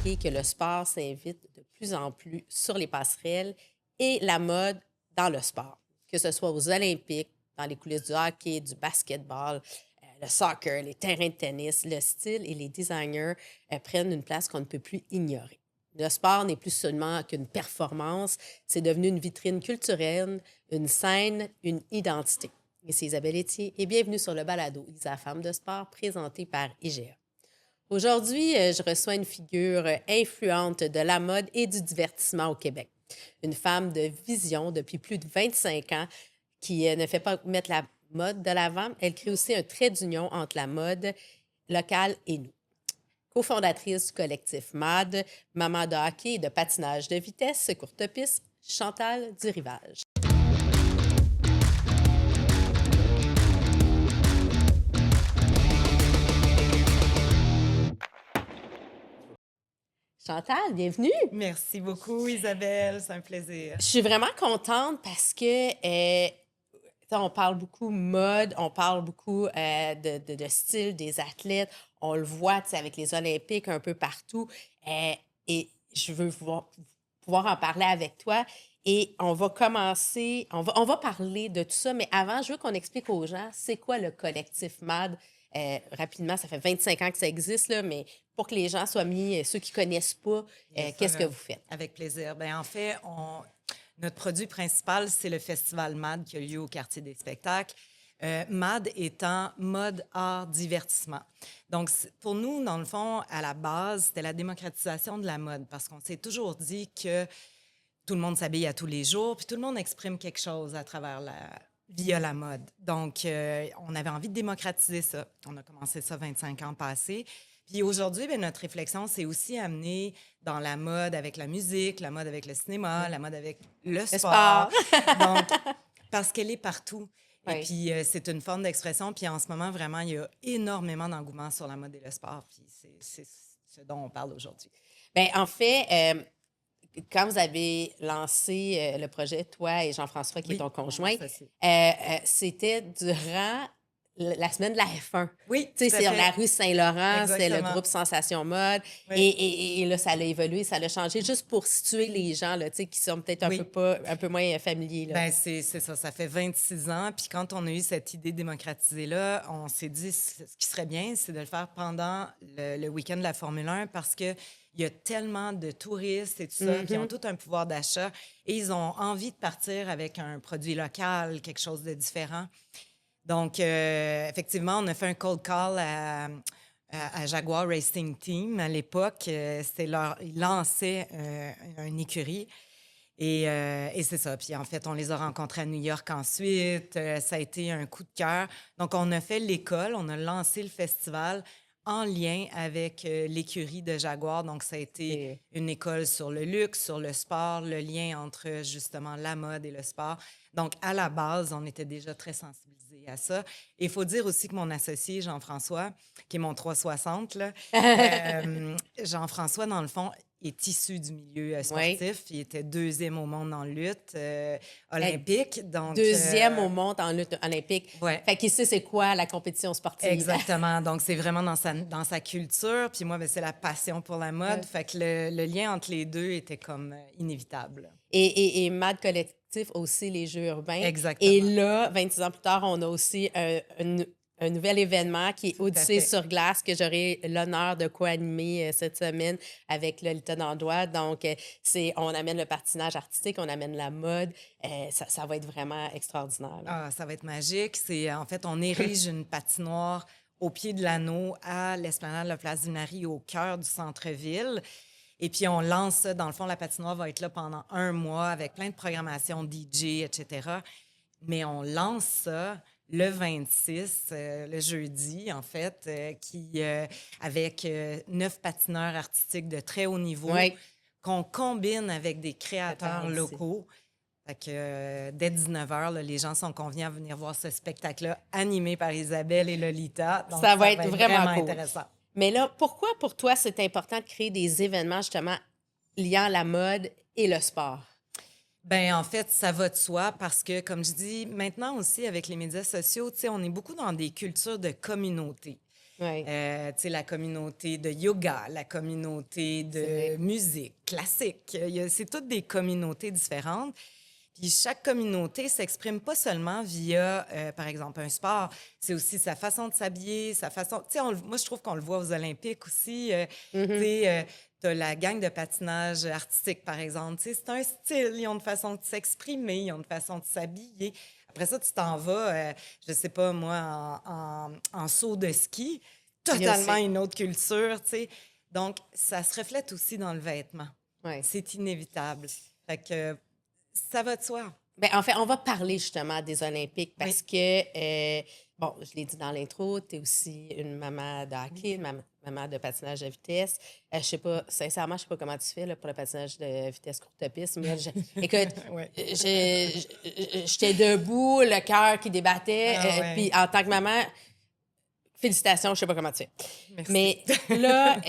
remarqué que le sport s'invite de plus en plus sur les passerelles et la mode dans le sport, que ce soit aux Olympiques, dans les coulisses du hockey, du basketball, le soccer, les terrains de tennis, le style et les designers prennent une place qu'on ne peut plus ignorer. Le sport n'est plus seulement qu'une performance, c'est devenu une vitrine culturelle, une scène, une identité. Ici Isabelle Etier et bienvenue sur le balado Isa Femme de sport présenté par IGA. Aujourd'hui, je reçois une figure influente de la mode et du divertissement au Québec. Une femme de vision depuis plus de 25 ans qui ne fait pas mettre la mode de l'avant. Elle crée aussi un trait d'union entre la mode locale et nous. Cofondatrice du collectif MAD, maman de hockey et de patinage de vitesse, courte piste, Chantal Durivage. Chantal, bienvenue! Merci beaucoup, Isabelle. C'est un plaisir. Je suis vraiment contente parce que on parle beaucoup mode, on parle beaucoup de style des athlètes. On le voit avec les Olympiques un peu partout. Et je veux pouvoir en parler avec toi. Et on va commencer, on va parler de tout ça. Mais avant, je veux qu'on explique aux gens c'est quoi le collectif MAD. Rapidement, ça fait 25 ans que ça existe, là, mais pour que les gens soient mis, ceux qui ne connaissent pas, qu'est-ce que vous faites? Avec plaisir. Bien, en fait, notre produit principal, c'est le Festival MAD qui a lieu au Quartier des spectacles. MAD étant mode, art, divertissement. Donc, pour nous, dans le fond, à la base, c'était la démocratisation de la mode parce qu'on s'est toujours dit que tout le monde s'habille à tous les jours, puis tout le monde exprime quelque chose à travers via la mode. Donc, on avait envie de démocratiser ça. On a commencé ça 25 ans passés. Puis aujourd'hui, bien, notre réflexion, c'est aussi amener dans la mode avec la musique, la mode avec le cinéma, la mode avec le sport. Donc, parce qu'elle est partout. Oui. Et puis, c'est une forme d'expression. Puis en ce moment, vraiment, il y a énormément d'engouement sur la mode et le sport. Puis c'est ce dont on parle aujourd'hui. Bien, en fait, quand vous avez lancé le projet, toi et Jean-François, qui est ton conjoint, c'était durant la semaine de la F1. Oui, tu sais, c'est sur la rue Saint-Laurent, c'est le groupe Sensation Mode. Oui. Et là, ça a évolué, ça a changé, juste pour situer les gens là, qui sont peut-être un peu moins familiers. Bien, c'est ça, ça fait 26 ans. Puis quand on a eu cette idée démocratisée-là, on s'est dit ce qui serait bien, c'est de le faire pendant le week-end de la Formule 1 parce que il y a tellement de touristes et tout ça qui ont tout un pouvoir d'achat et ils ont envie de partir avec un produit local, quelque chose de différent. Donc, effectivement, on a fait un cold call à Jaguar Racing Team. À l'époque, ils lançaient une écurie. Et c'est ça. Puis en fait, on les a rencontrés à New York ensuite. Ça a été un coup de cœur. Donc, on a fait l'école, on a lancé le festival en lien avec l'écurie de Jaguar. Donc, ça a été une école sur le luxe, sur le sport, le lien entre justement la mode et le sport. Donc, à la base, on était déjà très sensibilisés à ça. Et il faut dire aussi que mon associé, Jean-François, qui est mon 360, là, Jean-François, dans le fond, est issu du milieu sportif. Il était deuxième au monde en lutte olympique. Donc, deuxième au monde en lutte olympique. Ouais. Fait qu'il sait c'est quoi la compétition sportive. Exactement. Donc, c'est vraiment dans sa culture. Puis moi, bien, c'est la passion pour la mode. Fait que le lien entre les deux était comme inévitable. Et MAD Collectif aussi, les Jeux urbains. Exactement. Et là, 26 ans plus tard, on a aussi un nouvel événement qui est Odyssée sur glace que j'aurai l'honneur de co-animer cette semaine avec Lolita Dandois. Donc, on amène le patinage artistique, on amène la mode. Ça va être vraiment extraordinaire. Ah, ça va être magique. En fait, on érige une patinoire au pied de l'anneau à l'esplanade de la Place du Nari, au cœur du centre-ville. Et puis, on lance ça. Dans le fond, la patinoire va être là pendant 1 mois avec plein de programmations DJ, etc. Mais on lance ça le 26, le jeudi, en fait, avec 9 patineurs artistiques de très haut niveau qu'on combine avec des créateurs locaux. Fait que dès 19h, là, les gens sont conviés à venir voir ce spectacle-là animé par Isabelle et Lolita. Donc, ça va être vraiment cool. Intéressant. Mais là, pourquoi pour toi, c'est important de créer des événements justement liant la mode et le sport? Bien, en fait, ça va de soi parce que, comme je dis, maintenant aussi, avec les médias sociaux, tu sais, on est beaucoup dans des cultures de communauté. Oui. Tu sais, la communauté de yoga, la communauté de musique classique. C'est toutes des communautés différentes. Puis chaque communauté s'exprime pas seulement via, par exemple, un sport. C'est aussi sa façon de s'habiller, sa façon... Tu sais, moi, je trouve qu'on le voit aux Olympiques aussi. Tu sais, t'as la gang de patinage artistique, par exemple. Tu sais, c'est un style. Ils ont une façon de s'exprimer, ils ont une façon de s'habiller. Après ça, tu t'en vas, je sais pas, moi, en saut de ski. Totalement une autre culture, tu sais. Donc, ça se reflète aussi dans le vêtement. Ouais. C'est inévitable. Fait que ça va de soi. Bien, en fait, on va parler justement des Olympiques parce que, bon, je l'ai dit dans l'intro, tu es aussi une maman de hockey, une maman de patinage de vitesse. Je sais pas, sincèrement, je sais pas comment tu fais là, pour le patinage de vitesse courte piste. Moi, écoute, j'étais debout, le cœur qui débattait. Puis en tant que maman, félicitations, je sais pas comment tu fais. Merci. Mais là,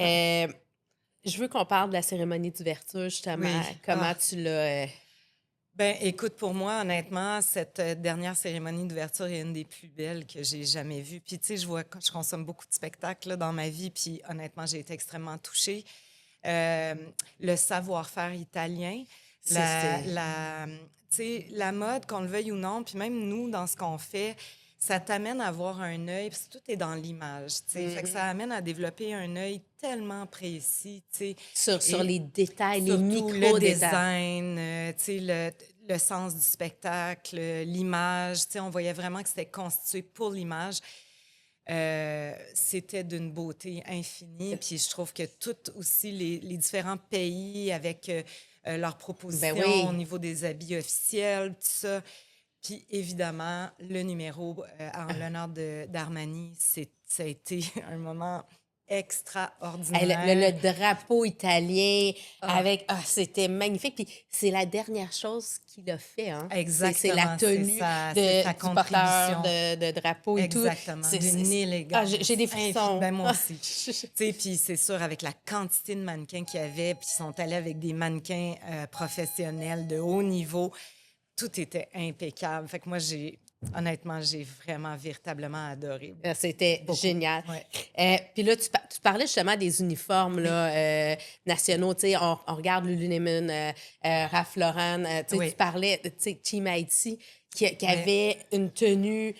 je veux qu'on parle de la cérémonie d'ouverture, justement. Comment tu l'as... Ben, écoute, pour moi, honnêtement, cette dernière cérémonie d'ouverture est une des plus belles que j'ai jamais vues. Puis, tu sais, je consomme beaucoup de spectacles là, dans ma vie, puis honnêtement, j'ai été extrêmement touchée. Le savoir-faire italien, tu sais, la mode, qu'on le veuille ou non, puis même nous, dans ce qu'on fait, ça t'amène à avoir un œil, puis tout est dans l'image, tu sais. Fait que ça amène à développer un œil tellement précis, tu sais. Sur les détails, les Surtout micro-détails. le design, tu sais, le sens du spectacle, l'image, tu sais, on voyait vraiment que c'était constitué pour l'image. C'était d'une beauté infinie. Puis je trouve que toutes aussi les différents pays avec leurs propositions au niveau des habits officiels, tout ça. Puis évidemment, le numéro en l'honneur d'Armani, ça a été un moment extraordinaire. Le drapeau italien avec... c'était magnifique. Puis c'est la dernière chose qu'il a fait. Hein? Exactement. C'est la tenue du porteur de drapeau et Exactement. tout. D'une élégance. J'ai des frissons. Ben, moi aussi. Tu sais, puis c'est sûr, avec la quantité de mannequins qu'il y avait, puis ils sont allés avec des mannequins professionnels de haut niveau, tout était impeccable. Fait que moi, honnêtement, j'ai vraiment, véritablement adoré. C'était génial. Ouais. Puis là, tu parlais justement des uniformes là, nationaux. Tu sais, on regarde Lululemon, Ralph Lauren. Tu parlais, tu sais, Team Haïti, qui avait une tenue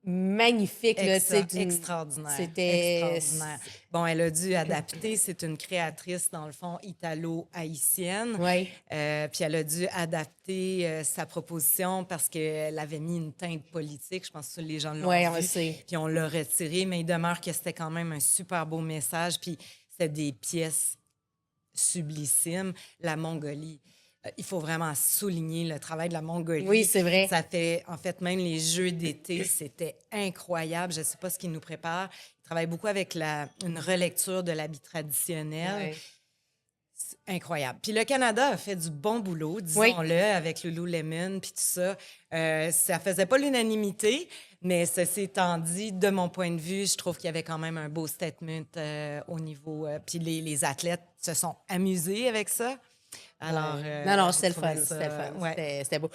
magnifique. Extraordinaire. C'était... Extraordinaire. Bon, elle a dû adapter. C'est une créatrice, dans le fond, italo-haïtienne. Oui. Puis elle a dû adapter sa proposition parce qu'elle avait mis une teinte politique. Je pense que les gens l'ont vu. Oui, on le sait. Puis on l'a retiré, mais il demeure que c'était quand même un super beau message. Puis c'était des pièces sublissimes. La Mongolie. Il faut vraiment souligner le travail de la Mongolie. Oui, c'est vrai. Ça fait, en fait, même les Jeux d'été, c'était incroyable. Je ne sais pas ce qu'ils nous préparent. Ils travaillent beaucoup avec une relecture de l'habit traditionnel. Oui. C'est incroyable. Puis le Canada a fait du bon boulot, disons-le, avec Lululemon puis tout ça. Ça faisait pas l'unanimité, mais ceci étant dit, de mon point de vue, je trouve qu'il y avait quand même un beau statement au niveau... puis les athlètes se sont amusés avec ça. Alors, non, c'était le fun. C'était beau.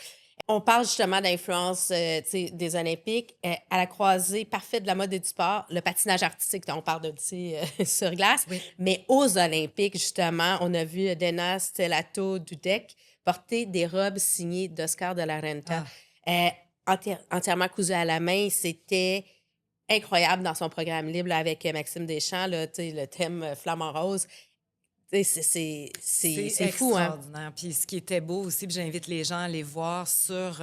On parle justement d'influence des Olympiques. À la croisée parfaite de la mode et du sport, le patinage artistique, on parle de sur glace. Oui. Mais aux Olympiques, justement, on a vu Dena Stellato Dudek porter des robes signées d'Oscar de la Renta. Entièrement cousues à la main. C'était incroyable dans son programme libre là, avec Maxime Deschamps, là, le thème Flamant rose. C'est fou, hein? Extraordinaire. Puis ce qui était beau aussi, puis j'invite les gens à aller voir sur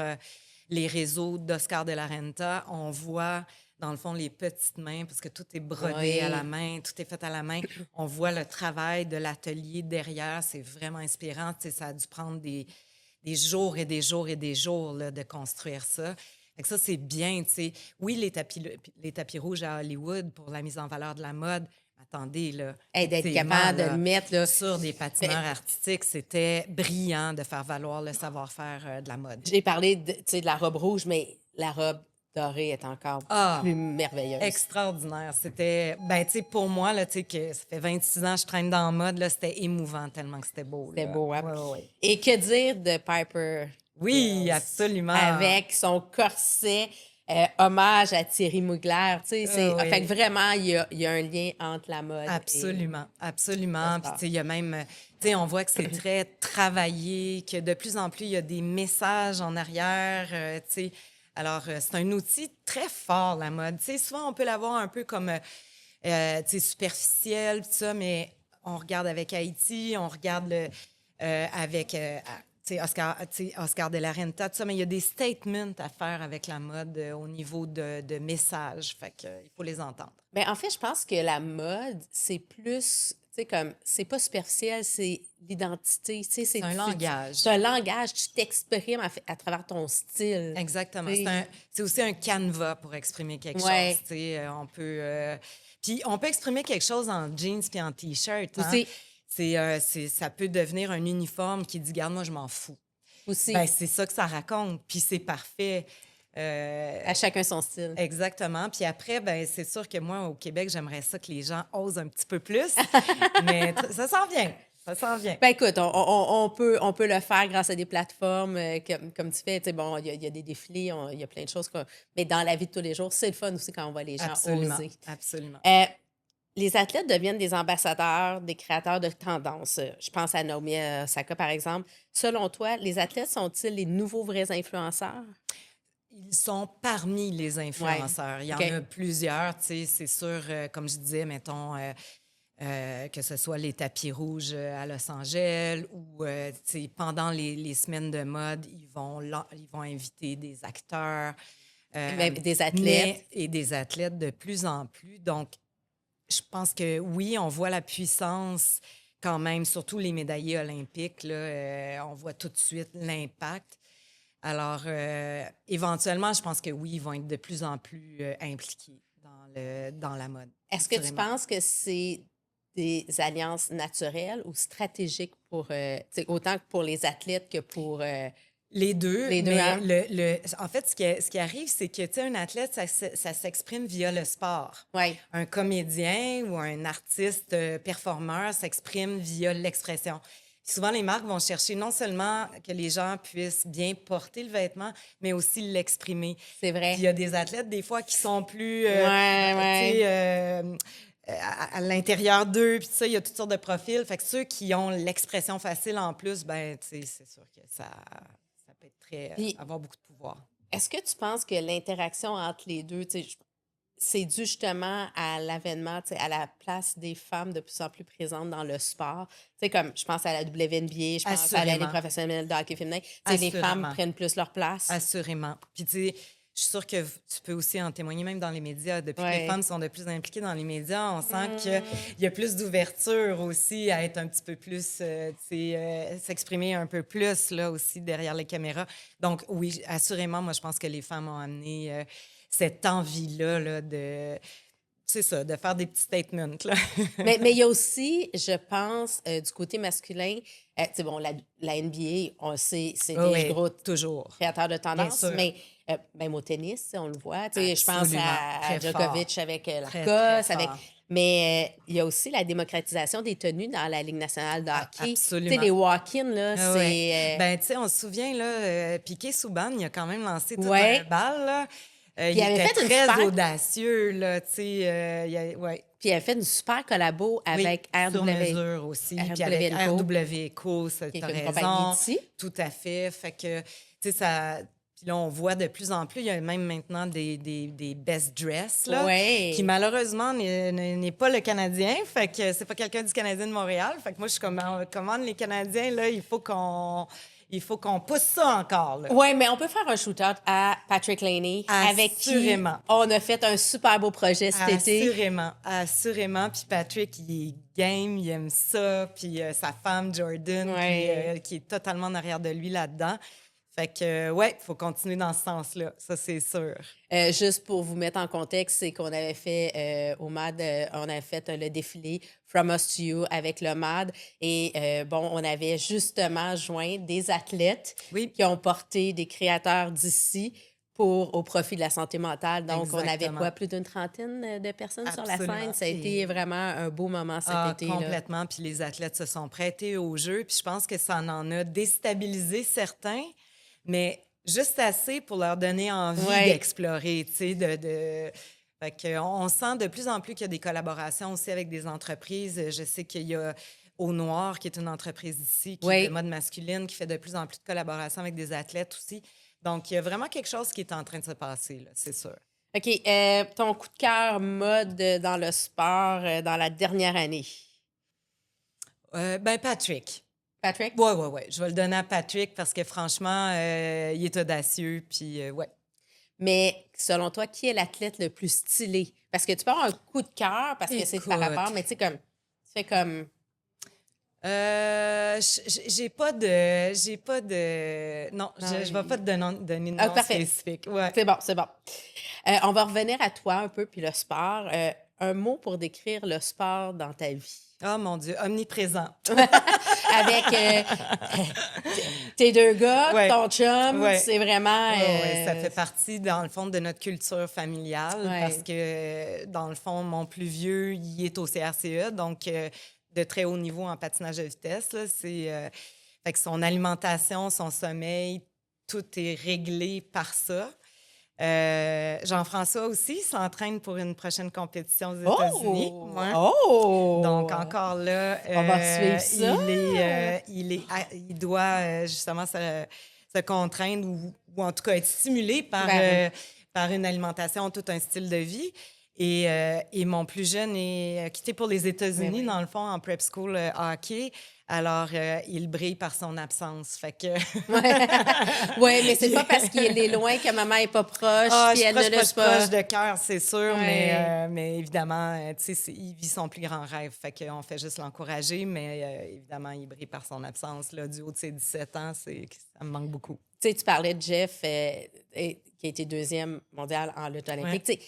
les réseaux d'Oscar de la Renta, on voit, dans le fond, les petites mains, parce que tout est brodé à la main, tout est fait à la main. On voit le travail de l'atelier derrière. C'est vraiment inspirant. Tu sais, ça a dû prendre des jours et des jours et des jours là, de construire ça. Fait que ça, c'est bien, tu sais. Oui, les tapis rouges à Hollywood pour la mise en valeur de la mode. Attendez, là. D'être capable de le mettre là, sur des patineurs artistiques, c'était brillant de faire valoir le savoir-faire de la mode. J'ai parlé de la robe rouge, mais la robe dorée est encore plus merveilleuse. Extraordinaire. C'était, ben, tu sais, pour moi, là, tu sais, que ça fait 26 ans que je traîne dans la mode, là, c'était émouvant tellement que c'était beau. C'était beau, hein? Ouais. Et que dire de Piper? Oui, absolument. Avec son corset. hommage à Thierry Mugler. Tu sais, fait Oui. que vraiment, il y a un lien entre la mode Absolument, et le absolument. Puis, tu sport. sais, il y a même, tu sais, on voit que c'est très travaillé, que de plus en plus, il y a des messages en arrière, tu sais. Alors, c'est un outil très fort, la mode. Tu sais, souvent, on peut l'avoir un peu comme, tu sais, superficiel, tout ça, mais on regarde avec Haïti, on regarde avec, tu sais, Oscar de la Renta, tout ça, mais il y a des statements à faire avec la mode au niveau de messages. Fait que, il faut les entendre. Ben, en fait, je pense que la mode, c'est plus, tu sais, comme, c'est pas superficiel, c'est l'identité. Tu sais, C'est un langage. c'est un langage, tu t'exprimes à travers ton style. Exactement. Tu sais. C'est aussi un canevas pour exprimer quelque chose. Ouais, Tu sais, puis on peut exprimer quelque chose en jeans puis en t-shirt. Hein? aussi, Ça peut devenir un uniforme qui dit, garde, moi, je m'en fous. Ben, aussi. c'est ça que ça raconte. Puis c'est parfait. À chacun son style. Exactement. Puis après, ben, c'est sûr que moi, au Québec, j'aimerais ça que les gens osent un petit peu plus. Mais ça s'en vient. Ça s'en vient. Ben écoute, on peut le faire grâce à des plateformes comme tu fais. Tu sais, bon, il y a des défilés, il y a plein de choses. Mais dans la vie de tous les jours, c'est le fun aussi quand on voit les gens Absolument. oser. Absolument. Les athlètes deviennent des ambassadeurs, des créateurs de tendances. Je pense à Naomi Osaka, par exemple. Selon toi, les athlètes sont-ils les nouveaux vrais influenceurs? Ils sont parmi les Oui. influenceurs. Il y en OK. a plusieurs, tu sais, c'est sûr, comme je disais, mettons, que ce soit les tapis rouges à Los Angeles ou, tu sais, pendant les semaines de mode, ils vont inviter des acteurs Même des athlètes. et des athlètes de plus en plus. Donc, je pense que oui, on voit la puissance quand même, surtout les médaillés olympiques, là, on voit tout de suite l'impact. Alors, éventuellement, je pense que oui, ils vont être de plus en plus impliqués dans la mode. Est-ce que tu Assurément. penses que c'est des alliances naturelles ou stratégiques tu sais, autant que pour les athlètes que pour Les deux, les deux, mais hein? en fait, ce qui arrive, c'est que, tu sais, un athlète, ça s'exprime via le sport. Oui, Un comédien ou un artiste performeur s'exprime via l'expression. Souvent, les marques vont chercher non seulement que les gens puissent bien porter le vêtement, mais aussi l'exprimer. c'est Puis il vrai. y a des athlètes, des fois, qui sont plus, Ouais, tu sais, ouais. à l'intérieur d'eux, puis ça, il y a toutes sortes de profils. Fait que ceux qui ont l'expression facile en plus, ben, tu sais, c'est sûr que ça peut être très, Puis, avoir beaucoup de pouvoir. est-ce que tu penses que l'interaction entre les deux, tu sais, c'est dû justement à l'avènement, tu sais, à la place des femmes de plus en plus présentes dans le sport? Tu sais, comme je pense à la WNBA, je pense à la Ligue Assurément. professionnelle de hockey féminin. Tu sais, les femmes Assurément. prennent plus leur place. Assurément. Puis, tu sais, je suis sûre que tu peux aussi en témoigner, même dans les médias. Depuis que les Ouais. femmes sont de plus impliquées dans les médias, on sent Mm. qu'il y a plus d'ouverture aussi à être un petit peu plus, tu sais, s'exprimer un peu plus, là, aussi, derrière les caméras. Donc, oui, assurément, moi, je pense que les femmes ont amené cette envie-là, là, c'est ça, de faire des petits statements, là. Mais il y a aussi, je pense, du côté masculin, tu sais, bon, la NBA, on le sait, c'est des Oui, gros toujours. créateurs de Bien tendance, sûr. mais même au tennis, tu sais, on le voit. Tu sais, je pense Absolument. à Très Djokovic fort. avec Très, Lacoste, très fort. mais il y a aussi la démocratisation des tenues dans la Ligue nationale de hockey. Tu sais, Absolument. les walk-in, là, Ah ouais. c'est... Ben, tu sais, on se souvient, là, Piquet Souban, il a quand même lancé tout ouais. un bal, là. Puis Il il avait était fait une très super... audacieux, là, tu sais. Ouais. Puis il avait fait une super collabo Oui, avec sur RW, mesure aussi. Puis RW avec Co, RW Eco, qui est t'as une compagnie raison. d'ici. Tout à fait. Fait que, tu sais, ça... Puis là, on voit de plus en plus, il y a même maintenant des best dress, là, Ouais. qui malheureusement n'est pas le Canadien. Fait que c'est pas quelqu'un du Canadien de Montréal. Fait que moi, je commande les Canadiens, là, il faut qu'on pousse ça encore, là. Oui, mais on peut faire un shootout à Patrick Laney, avec qui Assurément. on a fait un super beau projet cet été. Assurément, assurément. Puis Patrick, il est game, il aime ça. Puis sa femme, Jordan, Ouais. qui est totalement en arrière de lui là-dedans. Fait que, ouais, il faut continuer dans ce sens-là. Ça, c'est sûr. Juste pour vous mettre en contexte, c'est qu'on avait fait au MAD, on avait fait le défilé From Us to You avec le MAD. Et bon, on avait justement joint des athlètes Oui. qui ont porté des créateurs d'ici au profit de la santé mentale. Donc, on avait Exactement. quoi, plus d'une trentaine de personnes sur la Absolument. scène. Ça a été vraiment un beau moment cet été. Là. Complètement. Puis les athlètes se sont prêtés au jeu. Puis je pense que ça en a déstabilisé certains. Mais juste assez pour leur donner envie d'explorer, tu sais, Fait on sent de plus en plus qu'il y a des collaborations aussi avec des entreprises. Je sais qu'il y a Au Noir, qui est une entreprise ici, qui est de mode masculine, qui fait de plus en plus de collaborations avec des athlètes aussi. Donc, il y a vraiment quelque chose qui est en train de se passer, là, c'est sûr. OK. Ton coup de cœur mode dans le sport dans la dernière année? Patrick. Patrick? Oui. Je vais le donner à Patrick parce que franchement, il est audacieux, puis ouais. Mais selon toi, qui est l'athlète le plus stylé? Parce que tu peux avoir un coup de cœur parce que c'est par rapport, mais tu sais, comme, tu fais comme... J'ai pas de... Non, je vais pas te donner de nom spécifique. Ouais. C'est bon, c'est bon. On va revenir à toi un peu, puis le sport. Un mot pour décrire le sport dans ta vie. Oh mon Dieu, omniprésent. Avec tes deux gars, ton chum, c'est vraiment... ça fait partie, dans le fond, de notre culture familiale parce que, dans le fond, mon plus vieux, il est au CRCE, donc de très haut niveau en patinage de vitesse. Là, fait que son alimentation, son sommeil, tout est réglé par ça. Jean-François aussi s'entraîne pour une prochaine compétition aux États-Unis. Donc, encore là, on va suivre ça. Il doit justement se contraindre ou en tout cas être stimulé par une alimentation, tout un style de vie. Et mon plus jeune est quitté pour les États-Unis, dans le fond, en prep school hockey. Alors, il brille par son absence. Fait que... Oui, mais c'est pas parce qu'il est loin que maman est pas proche. Puis elle ne laisse pas. Proche de cœur, c'est sûr. Mais évidemment, tu sais, il vit son plus grand rêve. Fait qu'on fait juste l'encourager. Mais évidemment, il brille par son absence. Là, du haut de ses 17 ans, ça me manque beaucoup. Tu sais, tu parlais de Jeff, qui a été 2e mondial en lutte olympique. Tu sais,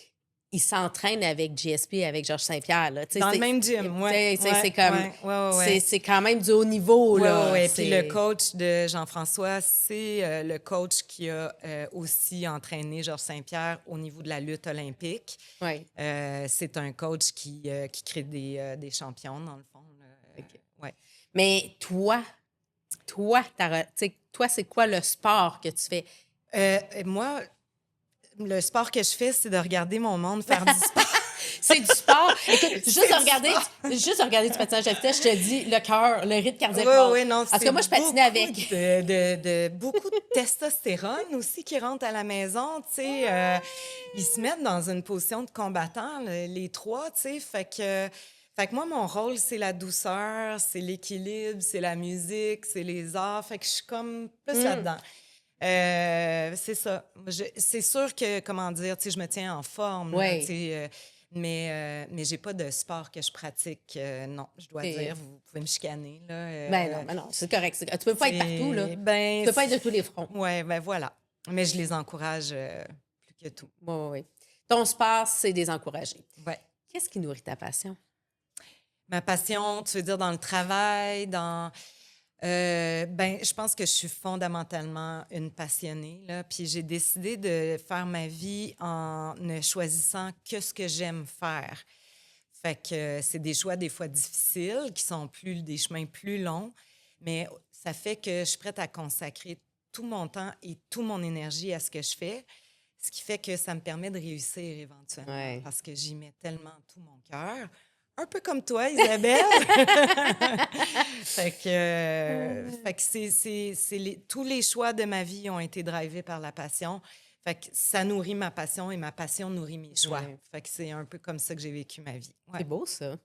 il s'entraîne avec GSP, avec Georges Saint-Pierre. Là. Dans le même gym, oui. C'est comme... C'est quand même du haut niveau, là. Oui. Puis le coach de Jean-François, c'est le coach qui a aussi entraîné Georges Saint-Pierre au niveau de la lutte olympique. C'est un coach qui crée des champions, dans le fond. Mais toi, c'est quoi le sport que tu fais? Moi... Le sport que je fais, c'est de regarder mon monde faire du sport. C'est du sport. Écoute, juste de regarder du patinage à vitesse, je te dis, le cœur, le rythme cardiaque. Oui, non. Parce que moi, je patinais avec. Beaucoup de testostérone aussi qui rentre à la maison, tu sais. Ils se mettent dans une position de combattant, les trois, tu sais. Fait que moi, mon rôle, c'est la douceur, c'est l'équilibre, c'est la musique, c'est les arts. Fait que je suis comme plus là-dedans. C'est ça. C'est sûr que, comment dire, tu sais, je me tiens en forme, là, tu sais, mais j'ai pas de sport que je pratique. Non, je dois dire, vous pouvez me chicaner, là. Ben non, c'est correct. Tu peux pas être partout, là. Tu peux pas être de tous les fronts. Oui, ben voilà. Mais je les encourage plus que tout. Oui. Ton sport, c'est des encourager. Oui. Qu'est-ce qui nourrit ta passion? Ma passion, tu veux dire dans le travail, dans... je pense que je suis fondamentalement une passionnée, là. Puis j'ai décidé de faire ma vie en ne choisissant que ce que j'aime faire. Fait que c'est des choix des fois difficiles, qui sont des chemins plus longs, mais ça fait que je suis prête à consacrer tout mon temps et toute mon énergie à ce que je fais, ce qui fait que ça me permet de réussir éventuellement, parce que j'y mets tellement tout mon cœur. Un peu comme toi, Isabelle. Fait que tous les choix de ma vie ont été drivés par la passion. Fait que ça nourrit ma passion et ma passion nourrit mes choix. Fait que c'est un peu comme ça que j'ai vécu ma vie. C'est beau, ça.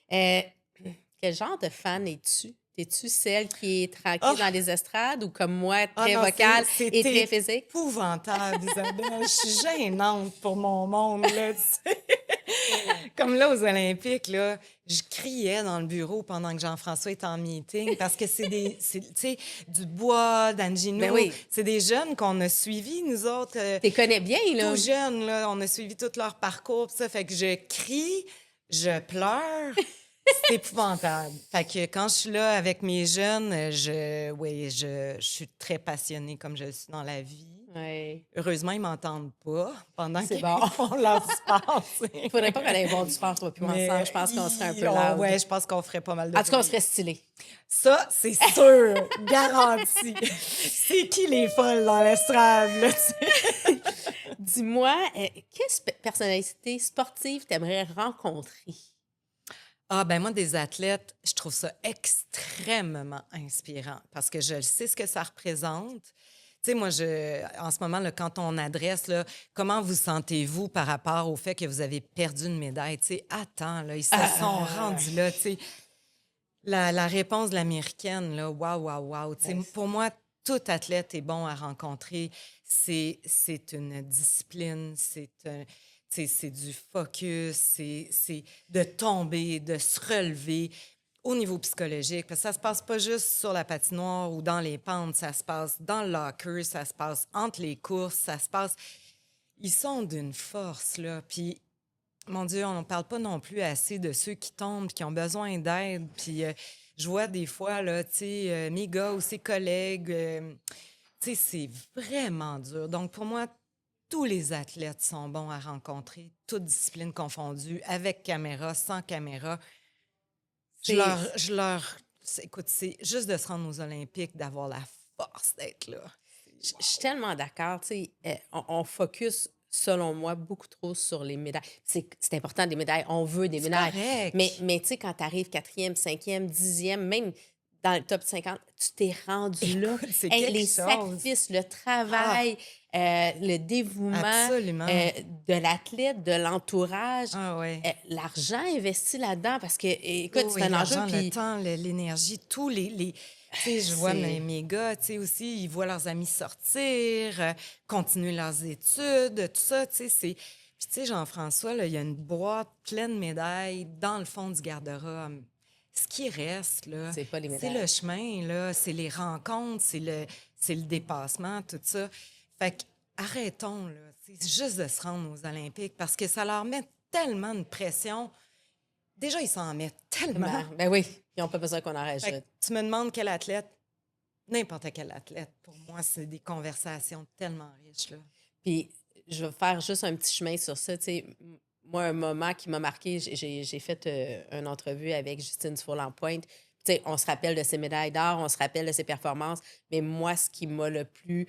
Quel genre de fan es-tu? Es-tu celle qui est tranquille dans les estrades ou comme moi, très vocale et très physique? C'est épouvantable, Isabelle. Je suis gênante pour mon monde, là, tu sais. Comme là, aux Olympiques, là, je criais dans le bureau pendant que Jean-François était en meeting parce que c'est du bois, d'Angino. C'est des jeunes qu'on a suivis, nous autres. Tu les connais bien, là. Tout jeunes, là. On a suivi tout leur parcours, ça. Fait que je crie, je pleure. C'est épouvantable. Fait que quand je suis là avec mes jeunes, je suis très passionnée comme je suis dans la vie. Heureusement, ils m'entendent pas pendant qu'ils font leur sport. Il faudrait pas qu'on ait bon du sport, toi puis moi, ensemble. Je pense qu'on serait un peu là. Oui, je pense qu'on ferait pas mal de En tout cas, on serait stylé. Ça, c'est sûr. Garanti. C'est qui les folles dans l'estrade, là, tu sais? Dis-moi, quelle personnalité sportive t'aimerais rencontrer? Ah, ben moi, des athlètes, je trouve ça extrêmement inspirant parce que je sais ce que ça représente. Tu sais, moi, en ce moment, là, quand on adresse, là, comment vous sentez-vous par rapport au fait que vous avez perdu une médaille? Tu sais, attends, là, ils se sont rendus là, tu sais. La réponse de l'Américaine, là, waouh, waouh, waouh. Tu sais, pour moi, tout athlète est bon à rencontrer. C'est une discipline, c'est du focus, c'est de tomber, de se relever au niveau psychologique. Parce que ça se passe pas juste sur la patinoire ou dans les pentes, ça se passe dans le locker, ça se passe entre les courses, ça se passe... Ils sont d'une force, là. Puis, mon Dieu, on ne parle pas non plus assez de ceux qui tombent, qui ont besoin d'aide. Puis, je vois des fois, là, tu sais, mes gars ou ses collègues, tu sais, c'est vraiment dur. Donc, pour moi, tous les athlètes sont bons à rencontrer, toutes disciplines confondues, avec caméra, sans caméra. Écoute, c'est juste de se rendre aux Olympiques, d'avoir la force d'être là. Je suis tellement d'accord. Tu sais, on focus, selon moi, beaucoup trop sur les médailles. C'est important, des médailles. On veut des C'est médailles. correct. Mais tu sais, quand tu arrives 4e, 5e, 10e, même dans le top 50, tu t'es rendu là. Écoute, c'est Hey, quelque les chose. sacrifices, le travail, le dévouement Absolument. de l'athlète, de l'entourage, Ah ouais. l'argent investi là-dedans, parce que, écoute, Oui, c'est un enjeu. l'argent, Puis le temps, l'énergie, tous les... Tu sais, je vois c'est- mes gars, tu sais, aussi, ils voient leurs amis sortir, continuer leurs études, tout ça, tu sais, c'est... Puis, tu sais, Jean-François, là, il y a une boîte pleine de médailles dans le fond du garde-robe. Ce qui reste, là, C'est pas les c'est médailles. le chemin, là, c'est les rencontres, c'est le dépassement, tout ça. Fait que, arrêtons, là, c'est juste de se rendre aux Olympiques parce que ça leur met tellement de pression. Déjà, ils s'en mettent tellement. Ben oui, ils n'ont pas besoin qu'on en Fait rajoute. que tu me demandes quel athlète, n'importe quel athlète. Pour moi, c'est des conversations tellement riches, là. Puis, je vais faire juste un petit chemin sur ça. Tu sais, moi, un moment qui m'a marqué, j'ai fait une entrevue avec Justine Dufour-Lampointe. Tu sais, on se rappelle de ses médailles d'or, on se rappelle de ses performances, mais moi, ce qui m'a le plus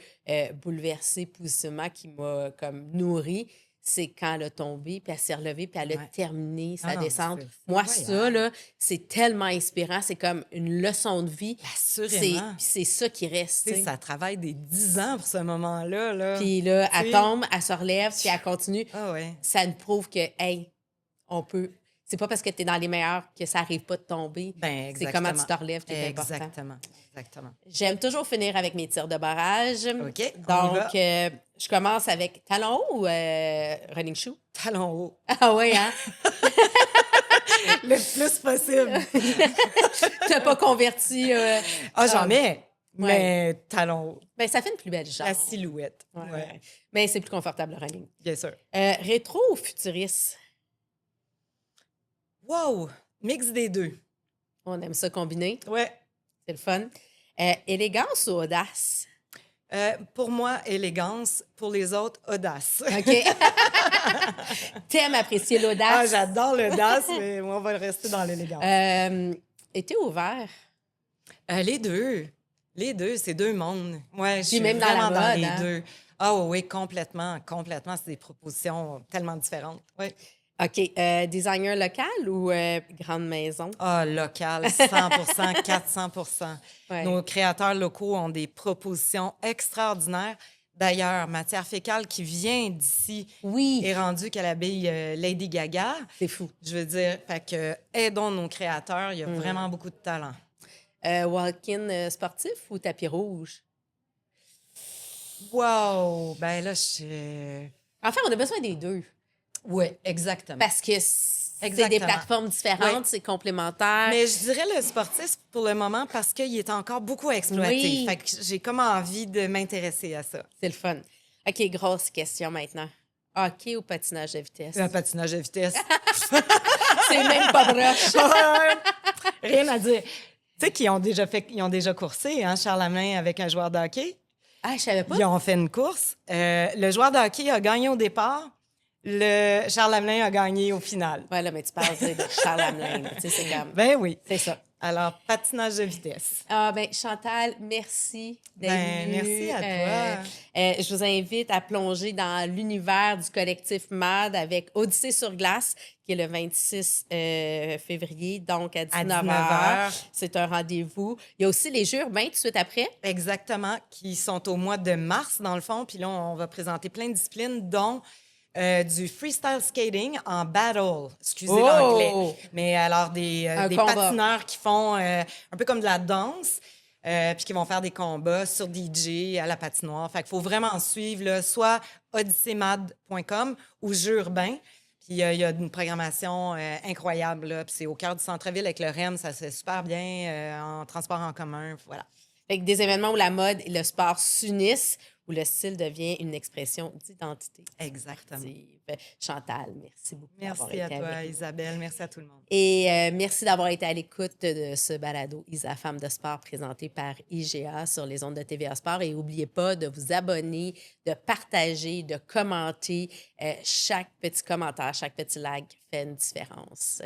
bouleversée positivement, qui m'a comme nourrie, c'est quand elle a tombé, puis elle s'est relevée, puis elle a Ouais. terminé sa Ah non, descente. c'est Moi, ça, incroyable. là, c'est tellement inspirant. C'est comme une leçon de vie. Assurément. C'est ça qui reste. Tu sais, tu sais. ça travaille des 10 ans pour ce moment-là, là. Puis là, elle Tu sais. tombe, elle se relève, puis elle continue. Ah ouais. Ça nous prouve que, hey, on peut. C'est pas parce que tu es dans les meilleurs que ça arrive pas de tomber. Ben C'est comment tu exactement. te relèves qui est important. Exactement. J'aime toujours finir avec mes tirs de barrage. OK, on y va. Donc, je commence avec talon haut ou running shoe? Talons hauts. Ah oui, hein? Le plus possible. T'as pas converti. Ah, j'en mets, Ouais. mais talons hauts. Ben, ça fait une plus belle jambe. La silhouette. Ouais. Ouais, Mais c'est plus confortable le running. bien sûr. Rétro ou futuriste? Wow! Mix des deux. On aime ça combiner. Ouais. C'est le fun. Élégance ou audace? Pour moi, élégance. Pour les autres, audace. OK. T'aimes apprécier Ah, l'audace? j'adore l'audace, mais on va rester dans l'élégance. Été ouvert. Les deux. Les deux, c'est deux mondes. Ouais, je suis même dans la vraiment dans mode, les hein? deux. Ah oui, complètement. Complètement, c'est des propositions tellement différentes. Oui. OK. Designer local ou grande maison? Ah, local, 100 400 Ouais. Nos créateurs locaux ont des propositions extraordinaires. D'ailleurs, Matière fécale qui vient d'ici Oui. est rendue qu'elle habille Lady Gaga. C'est fou. Je veux dire, fait que aidons nos créateurs. Il y a vraiment beaucoup de talent. Walk-in sportif ou tapis rouge? Wow! Ben là, je... Enfin, on a besoin des deux. Oui, exactement. Parce que c'est Exactement. des plateformes différentes, Oui. c'est complémentaire. Mais je dirais le sportif pour le moment parce qu'il est encore beaucoup exploité. Oui. Fait que j'ai comme envie de m'intéresser à ça. C'est le fun. OK, grosse question maintenant. Hockey ou patinage de vitesse? Un patinage de vitesse. C'est même pas broche. Rien à dire. Tu sais qu'ils ont déjà coursé, hein, Charles Hamelin avec un joueur de hockey. Ah, je savais pas. Ils ont fait une course. Le joueur de hockey a gagné au départ. Le Charles Hamelin a gagné au final. Ouais, là, mais tu parles tu sais, de Charles Hamelin. là. Tu sais, c'est comme... Ben oui. C'est ça. Alors, patinage de vitesse. Ah, ben Chantal, merci d'être venue. Merci à toi. Je vous invite à plonger dans l'univers du collectif MAD avec Odyssée sur glace, qui est le 26 février, donc à 19 h. C'est un rendez-vous. Il y a aussi les Jeux urbains tout de suite après. Exactement, qui sont au mois de mars, dans le fond. Puis là, on va présenter plein de disciplines, dont du freestyle skating en battle. Excusez l'anglais. Mais alors, des patineurs qui font un peu comme de la danse, puis qui vont faire des combats sur DJ à la patinoire. Fait qu'il faut vraiment suivre là, soit odysseyMad.com ou Jeux urbains. Puis il y a une programmation incroyable. Là. Puis c'est au cœur du centre-ville avec le REM. Ça se fait super bien en transport en commun. Voilà. Fait que des événements où la mode et le sport s'unissent, où le style devient une expression d'identité. Exactement. Chantal, merci beaucoup. Merci à toi, Isabelle. Merci à tout le monde. Et merci d'avoir été à l'écoute de ce balado Isa Femmes de sport présenté par IGA sur les ondes de TVA Sport. Et n'oubliez pas de vous abonner, de partager, de commenter. Chaque petit commentaire, chaque petit like fait une différence.